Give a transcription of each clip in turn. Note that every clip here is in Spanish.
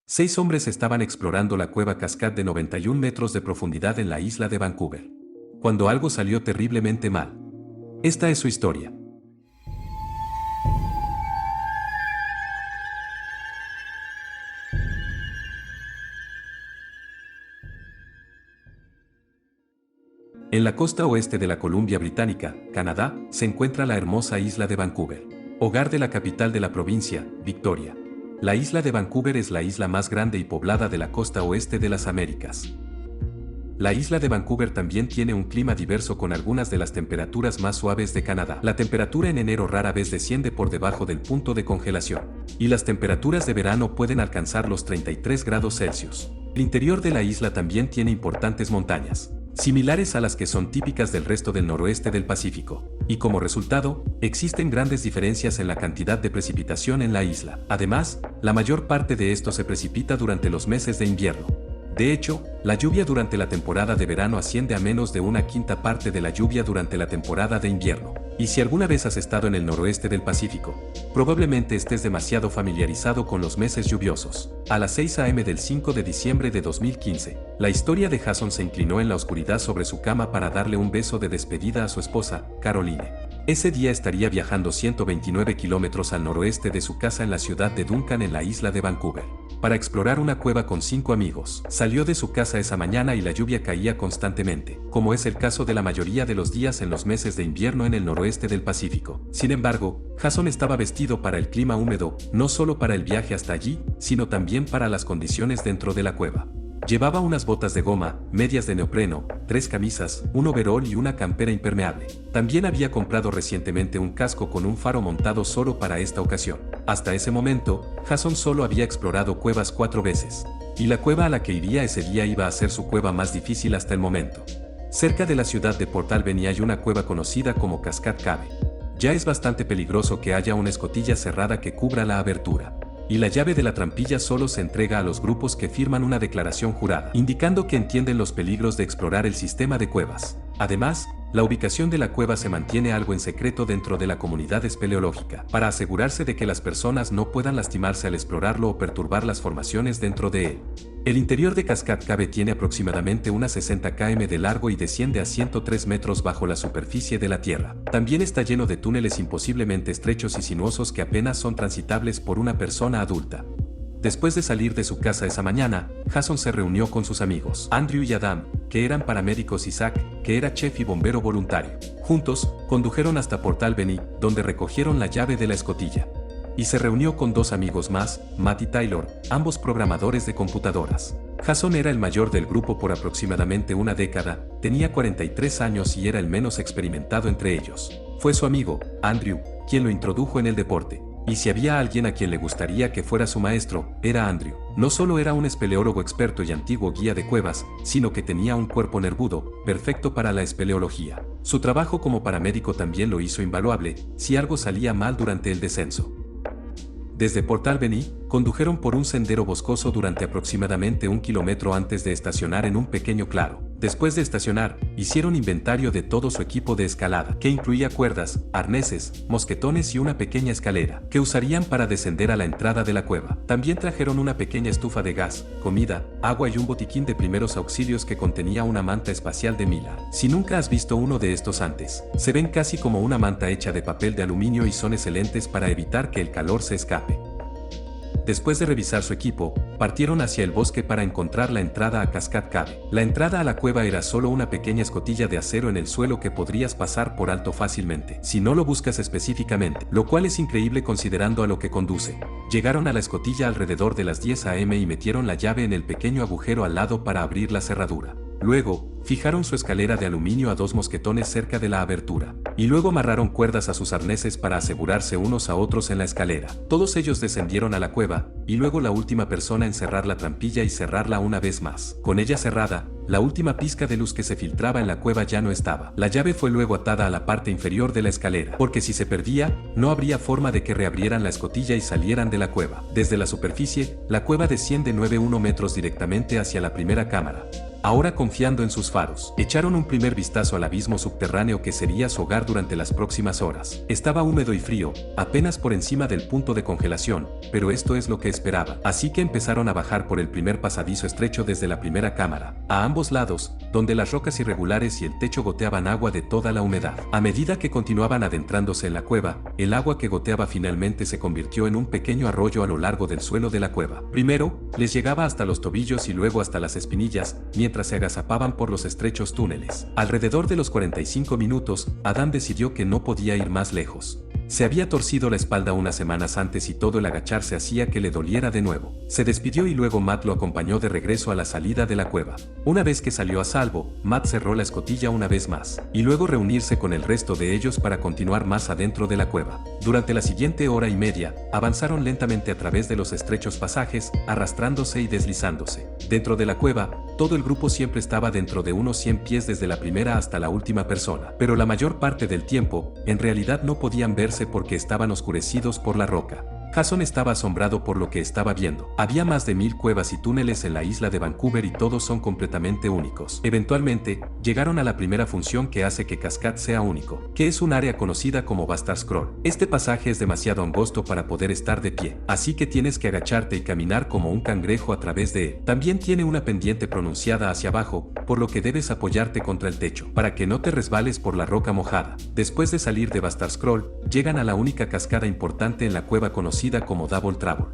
6 hombres estaban explorando la cueva Cascade de 91 metros de profundidad en la isla de Vancouver, cuando algo salió terriblemente mal. Esta es su historia. En la costa oeste de la Columbia Británica, Canadá, se encuentra la hermosa isla de Vancouver, hogar de la capital de la provincia, Victoria. La isla de Vancouver es la isla más grande y poblada de la costa oeste de las Américas. La isla de Vancouver también tiene un clima diverso con algunas de las temperaturas más suaves de Canadá. La temperatura en enero rara vez desciende por debajo del punto de congelación, y las temperaturas de verano pueden alcanzar los 33 grados Celsius. El interior de la isla también tiene importantes montañas, similares a las que son típicas del resto del noroeste del Pacífico, y como resultado, existen grandes diferencias en la cantidad de precipitación en la isla. Además, la mayor parte de esto se precipita durante los meses de invierno. De hecho, la lluvia durante la temporada de verano asciende a menos de una quinta parte de la lluvia durante la temporada de invierno. Y si alguna vez has estado en el noroeste del Pacífico, probablemente estés demasiado familiarizado con los meses lluviosos. A las 6 a.m. del 5 de diciembre de 2015, la historia de Jason se inclinó en la oscuridad sobre su cama para darle un beso de despedida a su esposa, Caroline. Ese día estaría viajando 129 kilómetros al noroeste de su casa en la ciudad de Duncan en la isla de Vancouver, para explorar una cueva con 5 amigos. Salió de su casa esa mañana y la lluvia caía constantemente, como es el caso de la mayoría de los días en los meses de invierno en el noroeste del Pacífico. Sin embargo, Jason estaba vestido para el clima húmedo, no solo para el viaje hasta allí, sino también para las condiciones dentro de la cueva. Llevaba unas botas de goma, medias de neopreno, 3 camisas, un overol y una campera impermeable. También había comprado recientemente un casco con un faro montado solo para esta ocasión. Hasta ese momento, Jason solo había explorado cuevas 4 veces, y la cueva a la que iría ese día iba a ser su cueva más difícil hasta el momento. Cerca de la ciudad de Port Alberni hay una cueva conocida como Cascade Cave. Ya es bastante peligroso que haya una escotilla cerrada que cubra la abertura. Y la llave de la trampilla solo se entrega a los grupos que firman una declaración jurada, indicando que entienden los peligros de explorar el sistema de cuevas. Además, la ubicación de la cueva se mantiene algo en secreto dentro de la comunidad espeleológica, para asegurarse de que las personas no puedan lastimarse al explorarlo o perturbar las formaciones dentro de él. El interior de Cascade Cave tiene aproximadamente unas 60 km de largo y desciende a 103 metros bajo la superficie de la Tierra. También está lleno de túneles imposiblemente estrechos y sinuosos que apenas son transitables por una persona adulta. Después de salir de su casa esa mañana, Jason se reunió con sus amigos, Andrew y Adam, que eran paramédicos, y Zach, que era chef y bombero voluntario. Juntos, condujeron hasta Port Alberni, donde recogieron la llave de la escotilla. Y se reunió con 2 amigos más, Matt y Taylor, ambos programadores de computadoras. Jason era el mayor del grupo por aproximadamente una década, tenía 43 años y era el menos experimentado entre ellos. Fue su amigo, Andrew, quien lo introdujo en el deporte. Y si había alguien a quien le gustaría que fuera su maestro, era Andrew. No solo era un espeleólogo experto y antiguo guía de cuevas, sino que tenía un cuerpo nervudo, perfecto para la espeleología. Su trabajo como paramédico también lo hizo invaluable, si algo salía mal durante el descenso. Desde Port Alberni, condujeron por un sendero boscoso durante aproximadamente 1 kilómetro antes de estacionar en un pequeño claro. Después de estacionar, hicieron inventario de todo su equipo de escalada, que incluía cuerdas, arneses, mosquetones y una pequeña escalera, que usarían para descender a la entrada de la cueva. También trajeron una pequeña estufa de gas, comida, agua y un botiquín de primeros auxilios que contenía una manta espacial de Mylar. Si nunca has visto uno de estos antes, se ven casi como una manta hecha de papel de aluminio y son excelentes para evitar que el calor se escape. Después de revisar su equipo, partieron hacia el bosque para encontrar la entrada a Cascade Cave. La entrada a la cueva era solo una pequeña escotilla de acero en el suelo que podrías pasar por alto fácilmente, si no lo buscas específicamente, lo cual es increíble considerando a lo que conduce. Llegaron a la escotilla alrededor de las 10 a.m. y metieron la llave en el pequeño agujero al lado para abrir la cerradura. Luego, fijaron su escalera de aluminio a 2 mosquetones cerca de la abertura, y luego amarraron cuerdas a sus arneses para asegurarse unos a otros en la escalera. Todos ellos descendieron a la cueva, y luego la última persona en cerrar la trampilla y cerrarla una vez más. Con ella cerrada, la última pizca de luz que se filtraba en la cueva ya no estaba. La llave fue luego atada a la parte inferior de la escalera, porque si se perdía, no habría forma de que reabrieran la escotilla y salieran de la cueva. Desde la superficie, la cueva desciende 9,1 metros directamente hacia la primera cámara. ahora confiando en sus faros. Echaron un primer vistazo al abismo subterráneo que sería su hogar durante las próximas horas. Estaba húmedo y frío, apenas por encima del punto de congelación, pero esto es lo que esperaba. Así que empezaron a bajar por el primer pasadizo estrecho desde la primera cámara. A ambos lados, donde las rocas irregulares y el techo goteaban agua de toda la humedad. A medida que continuaban adentrándose en la cueva, el agua que goteaba finalmente se convirtió en un pequeño arroyo a lo largo del suelo de la cueva. Primero, les llegaba hasta los tobillos y luego hasta las espinillas, mientras se agazapaban por los estrechos túneles. Alrededor de los 45 minutos, Adam decidió que no podía ir más lejos. Se había torcido la espalda unas semanas antes y todo el agacharse hacía que le doliera de nuevo. Se despidió y luego Matt lo acompañó de regreso a la salida de la cueva. Una vez que salió a salvo, Matt cerró la escotilla una vez más, y luego reunirse con el resto de ellos para continuar más adentro de la cueva. Durante la siguiente hora y media, avanzaron lentamente a través de los estrechos pasajes, arrastrándose y deslizándose. Dentro de la cueva, todo el grupo siempre estaba dentro de unos 100 pies desde la primera hasta la última persona, pero la mayor parte del tiempo, en realidad no podían verse porque estaban oscurecidos por la roca. Jason estaba asombrado por lo que estaba viendo. Había más de 1000 cuevas y túneles en la isla de Vancouver y todos son completamente únicos. Eventualmente, llegaron a la primera función que hace que Cascade sea único, que es un área conocida como Bastard Scroll. Este pasaje es demasiado angosto para poder estar de pie, así que tienes que agacharte y caminar como un cangrejo a través de él. También tiene una pendiente pronunciada hacia abajo, por lo que debes apoyarte contra el techo, para que no te resbales por la roca mojada. Después de salir de Bastard Scroll, llegan a la única cascada importante en la cueva conocida como Double Trouble.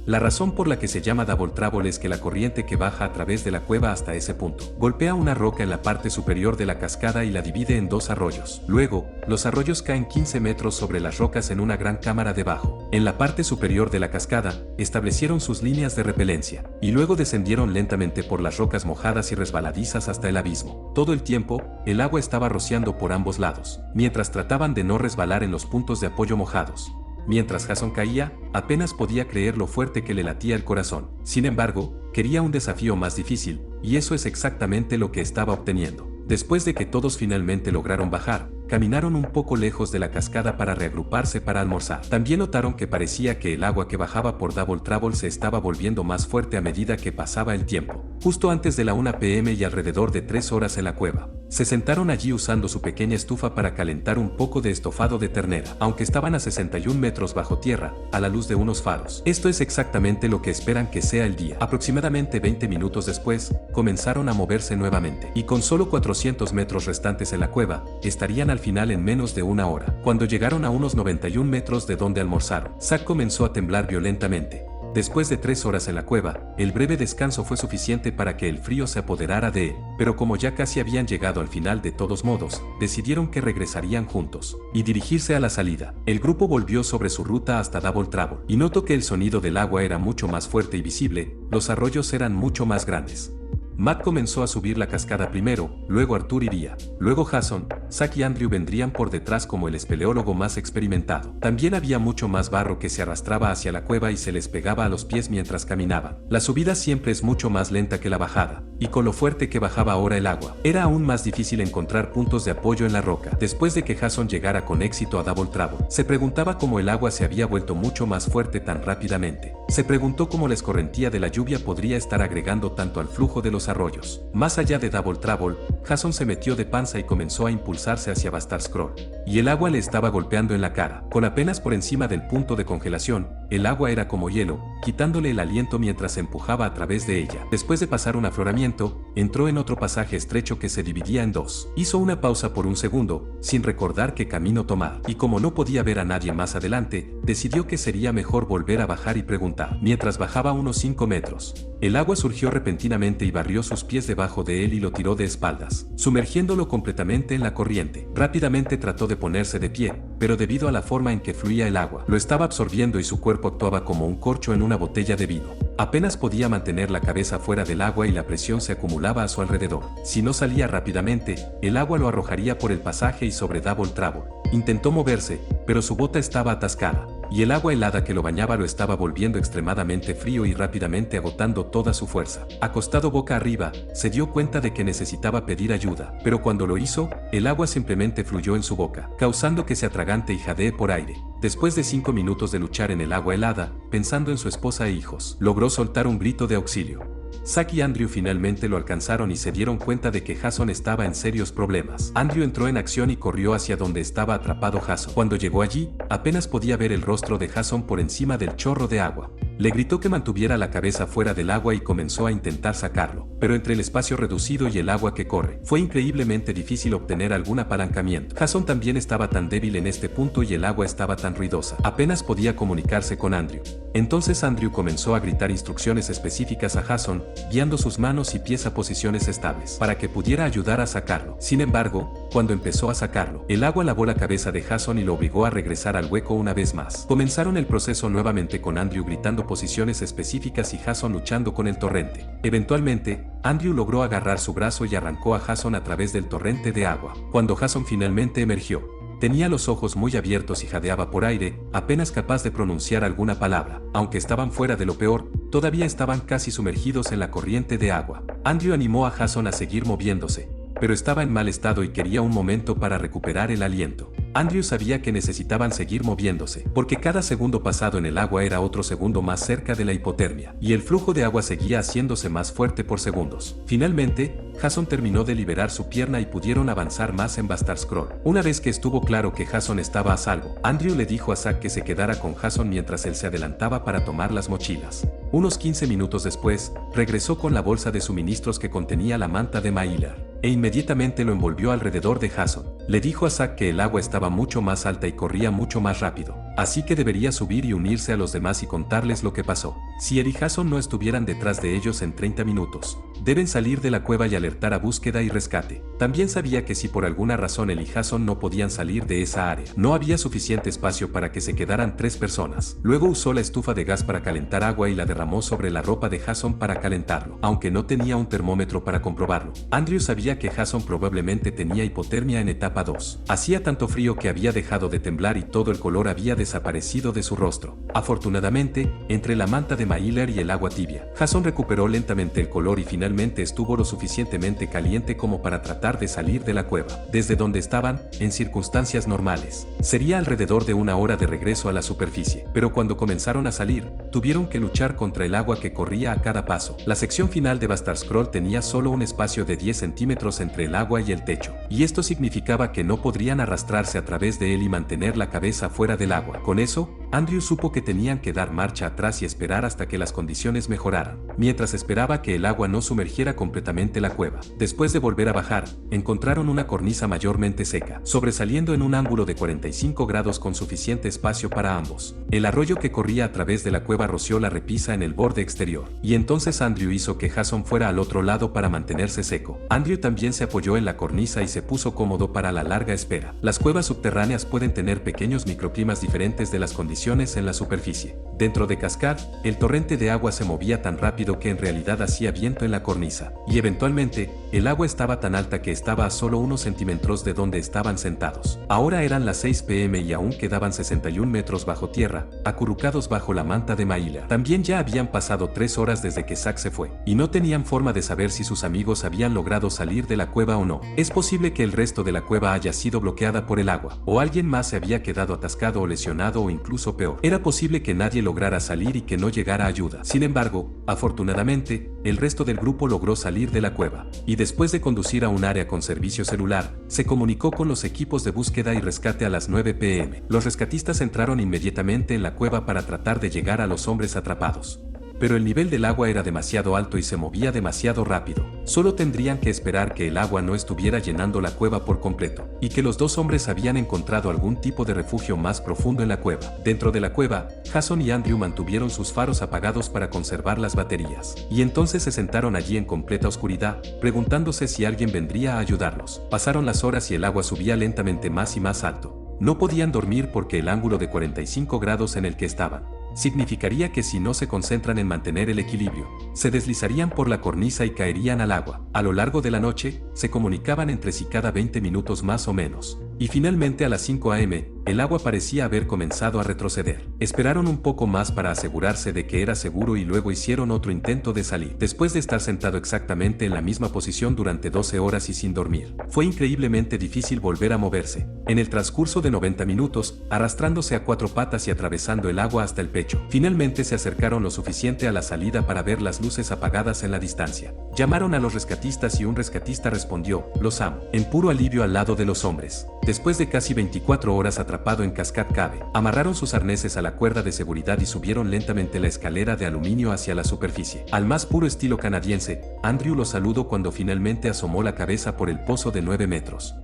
La razón por la que se llama Double Trouble es que la corriente que baja a través de la cueva hasta ese punto golpea una roca en la parte superior de la cascada y la divide en dos arroyos. Luego, los arroyos caen 15 metros sobre las rocas en una gran cámara debajo. En la parte superior de la cascada, establecieron sus líneas de repelencia, y luego descendieron lentamente por las rocas mojadas y resbaladizas hasta el abismo. Todo el tiempo, el agua estaba rociando por ambos lados, mientras trataban de no resbalar en los puntos de apoyo mojados. Mientras Jason caía, apenas podía creer lo fuerte que le latía el corazón. Sin embargo, quería un desafío más difícil, y eso es exactamente lo que estaba obteniendo. Después de que todos finalmente lograron bajar, caminaron un poco lejos de la cascada para reagruparse para almorzar. También notaron que parecía que el agua que bajaba por Double Trouble se estaba volviendo más fuerte a medida que pasaba el tiempo. Justo antes de la 1 p.m. y alrededor de 3 horas en la cueva, se sentaron allí usando su pequeña estufa para calentar un poco de estofado de ternera, aunque estaban a 61 metros bajo tierra, a la luz de unos faros. Esto es exactamente lo que esperan que sea el día. Aproximadamente 20 minutos después, comenzaron a moverse nuevamente, y con solo 400 metros restantes en la cueva, estarían al final en menos de una hora. Cuando llegaron a unos 91 metros de donde almorzaron, Zack comenzó a temblar violentamente. Después de 3 horas en la cueva, el breve descanso fue suficiente para que el frío se apoderara de él, pero como ya casi habían llegado al final de todos modos, decidieron que regresarían juntos y dirigirse a la salida. El grupo volvió sobre su ruta hasta Double Trouble, y notó que el sonido del agua era mucho más fuerte y visible, los arroyos eran mucho más grandes. Matt comenzó a subir la cascada primero, luego Arthur iría, luego Jason, Zack y Andrew vendrían por detrás como el espeleólogo más experimentado. También había mucho más barro que se arrastraba hacia la cueva y se les pegaba a los pies mientras caminaban. La subida siempre es mucho más lenta que la bajada, y con lo fuerte que bajaba ahora el agua, era aún más difícil encontrar puntos de apoyo en la roca. Después de que Jason llegara con éxito a Double Trouble, se preguntaba cómo el agua se había vuelto mucho más fuerte tan rápidamente. Se preguntó cómo la escorrentía de la lluvia podría estar agregando tanto al flujo de los arroyos. Más allá de Double Trouble, Jason se metió de panza y comenzó a impulsarse hacia Bastard Scroll, y el agua le estaba golpeando en la cara. Con apenas por encima del punto de congelación, el agua era como hielo, quitándole el aliento mientras se empujaba a través de ella. Después de pasar un afloramiento, entró en otro pasaje estrecho que se dividía en dos. Hizo una pausa por un segundo, sin recordar qué camino tomar, y como no podía ver a nadie más adelante, decidió que sería mejor volver a bajar y preguntar. Mientras bajaba unos 5 metros, el agua surgió repentinamente y barrió sus pies debajo de él y lo tiró de espaldas, sumergiéndolo completamente en la corriente. Rápidamente trató de ponerse de pie, pero debido a la forma en que fluía el agua, lo estaba absorbiendo y su cuerpo actuaba como un corcho en una botella de vino. Apenas podía mantener la cabeza fuera del agua y la presión se acumulaba a su alrededor. Si no salía rápidamente, el agua lo arrojaría por el pasaje y sobre Double Trouble. Intentó moverse, pero su bota estaba atascada, y el agua helada que lo bañaba lo estaba volviendo extremadamente frío y rápidamente agotando toda su fuerza. Acostado boca arriba, se dio cuenta de que necesitaba pedir ayuda, pero cuando lo hizo, el agua simplemente fluyó en su boca, causando que se atragante y jadee por aire. Después de 5 minutos de luchar en el agua helada, pensando en su esposa e hijos, logró soltar un grito de auxilio. Zack y Andrew finalmente lo alcanzaron y se dieron cuenta de que Jason estaba en serios problemas. Andrew entró en acción y corrió hacia donde estaba atrapado Jason. Cuando llegó allí, apenas podía ver el rostro de Jason por encima del chorro de agua. Le gritó que mantuviera la cabeza fuera del agua y comenzó a intentar sacarlo, pero entre el espacio reducido y el agua que corre, fue increíblemente difícil obtener algún apalancamiento. Jason también estaba tan débil en este punto y el agua estaba tan ruidosa, apenas podía comunicarse con Andrew. Entonces Andrew comenzó a gritar instrucciones específicas a Jason, guiando sus manos y pies a posiciones estables, para que pudiera ayudar a sacarlo. Sin embargo, cuando empezó a sacarlo, el agua lavó la cabeza de Jason y lo obligó a regresar al hueco una vez más. Comenzaron el proceso nuevamente con Andrew gritando posiciones específicas y Jason luchando con el torrente. Eventualmente, Andrew logró agarrar su brazo y arrancó a Jason a través del torrente de agua. Cuando Jason finalmente emergió, tenía los ojos muy abiertos y jadeaba por aire, apenas capaz de pronunciar alguna palabra. Aunque estaban fuera de lo peor, todavía estaban casi sumergidos en la corriente de agua. Andrew animó a Jason a seguir moviéndose, pero estaba en mal estado y quería un momento para recuperar el aliento. Andrew sabía que necesitaban seguir moviéndose, porque cada segundo pasado en el agua era otro segundo más cerca de la hipotermia, y el flujo de agua seguía haciéndose más fuerte por segundos. Finalmente, Jason terminó de liberar su pierna y pudieron avanzar más en Bastard Scroll. Una vez que estuvo claro que Jason estaba a salvo, Andrew le dijo a Zack que se quedara con Jason mientras él se adelantaba para tomar las mochilas. Unos 15 minutos después, regresó con la bolsa de suministros que contenía la manta de Mylar, e inmediatamente lo envolvió alrededor de Jason. Le dijo a Zack que el agua estaba mucho más alta y corría mucho más rápido, así que debería subir y unirse a los demás y contarles lo que pasó. Si él y Jason no estuvieran detrás de ellos en 30 minutos, deben salir de la cueva y alertar a búsqueda y rescate. También sabía que si por alguna razón él y Jason no podían salir de esa área, no había suficiente espacio para que se quedaran 3 personas. Luego usó la estufa de gas para calentar agua y la derramó sobre la ropa de Jason para calentarlo, aunque no tenía un termómetro para comprobarlo. Andrew sabía que Jason probablemente tenía hipotermia en etapa 2. Hacía tanto frío que había dejado de temblar y todo el color había desaparecido de su rostro. Afortunadamente, entre la manta de Mylar y el agua tibia, Jason recuperó lentamente el color y finalmente estuvo lo suficientemente caliente como para tratar de salir de la cueva. Desde donde estaban, en circunstancias normales, sería alrededor de una hora de regreso a la superficie. Pero cuando comenzaron a salir, tuvieron que luchar contra el agua que corría a cada paso. La sección final de Bastard Scroll tenía solo un espacio de 10 centímetros entre el agua y el techo, y esto significaba que no podrían arrastrarse a través de él y mantener la cabeza fuera del agua. Con eso, Andrew supo que tenían que dar marcha atrás y esperar hasta que las condiciones mejoraran, mientras esperaba que el agua no sumergiera completamente la cueva. Después de volver a bajar, encontraron una cornisa mayormente seca, sobresaliendo en un ángulo de 45 grados con suficiente espacio para ambos. El arroyo que corría a través de la cueva roció la repisa en el borde exterior, y entonces Andrew hizo que Jason fuera al otro lado para mantenerse seco. Andrew también se apoyó en la cornisa y se puso cómodo para la larga espera. Las cuevas subterráneas pueden tener pequeños microclimas diferentes de las condiciones en la superficie. Dentro de Cascade, el torrente de agua se movía tan rápido que en realidad hacía viento en la cornisa, y eventualmente, el agua estaba tan alta que estaba a solo unos centímetros de donde estaban sentados. Ahora eran las 6 p.m. y aún quedaban 61 metros bajo tierra, acurrucados bajo la manta de Mylar. También ya habían pasado 3 horas desde que Zack se fue, y no tenían forma de saber si sus amigos habían logrado salir de la cueva o no. Es posible que el resto de la cueva haya sido bloqueada por el agua, o alguien más se había quedado atascado o lesionado o incluso peor. Era posible que nadie lograra salir y que no llegara ayuda. Sin embargo, afortunadamente, el resto del grupo logró salir de la cueva, y después de conducir a un área con servicio celular, se comunicó con los equipos de búsqueda y rescate a las 9 p.m. Los rescatistas entraron inmediatamente en la cueva para tratar de llegar a los hombres atrapados. Pero el nivel del agua era demasiado alto y se movía demasiado rápido. Solo tendrían que esperar que el agua no estuviera llenando la cueva por completo, y que los 2 hombres habían encontrado algún tipo de refugio más profundo en la cueva. Dentro de la cueva, Jason y Andrew mantuvieron sus faros apagados para conservar las baterías, y entonces se sentaron allí en completa oscuridad, preguntándose si alguien vendría a ayudarlos. Pasaron las horas y el agua subía lentamente más y más alto. No podían dormir porque el ángulo de 45 grados en el que estaban significaría que si no se concentran en mantener el equilibrio, se deslizarían por la cornisa y caerían al agua. A lo largo de la noche, se comunicaban entre sí cada 20 minutos más o menos. Y finalmente a las 5 a.m., el agua parecía haber comenzado a retroceder. Esperaron un poco más para asegurarse de que era seguro y luego hicieron otro intento de salir. Después de estar sentado exactamente en la misma posición durante 12 horas y sin dormir, fue increíblemente difícil volver a moverse. En el transcurso de 90 minutos, arrastrándose a 4 patas y atravesando el agua hasta el pecho, finalmente se acercaron lo suficiente a la salida para ver las luces apagadas en la distancia. Llamaron a los rescatistas y un rescatista respondió, "Los amo", en puro alivio al lado de los hombres. Después de casi 24 horas atrapado en Cascade Cave, amarraron sus arneses a la cuerda de seguridad y subieron lentamente la escalera de aluminio hacia la superficie. Al más puro estilo canadiense, Andrew lo saludó cuando finalmente asomó la cabeza por el pozo de 9 metros.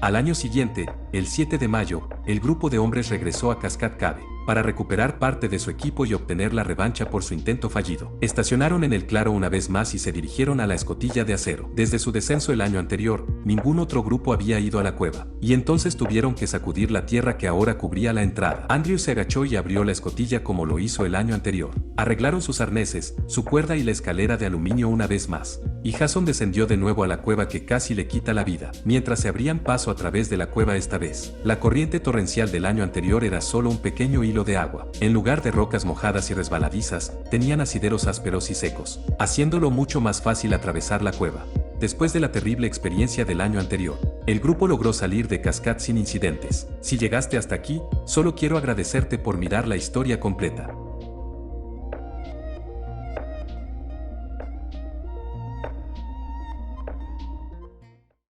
Al año siguiente, el 7 de mayo, el grupo de hombres regresó a Cascade Cave para recuperar parte de su equipo y obtener la revancha por su intento fallido. Estacionaron en el claro una vez más y se dirigieron a la escotilla de acero. Desde su descenso el año anterior, ningún otro grupo había ido a la cueva, y entonces tuvieron que sacudir la tierra que ahora cubría la entrada. Andrew se agachó y abrió la escotilla como lo hizo el año anterior. Arreglaron sus arneses, su cuerda y la escalera de aluminio una vez más, y Jason descendió de nuevo a la cueva que casi le quita la vida, mientras se abrían paso a través de la cueva esta vez. La corriente torrencial del año anterior era solo un pequeño hilo de agua. En lugar de rocas mojadas y resbaladizas, tenían asideros ásperos y secos, haciéndolo mucho más fácil atravesar la cueva. Después de la terrible experiencia del año anterior, el grupo logró salir de Cascade sin incidentes. Si llegaste hasta aquí, solo quiero agradecerte por mirar la historia completa.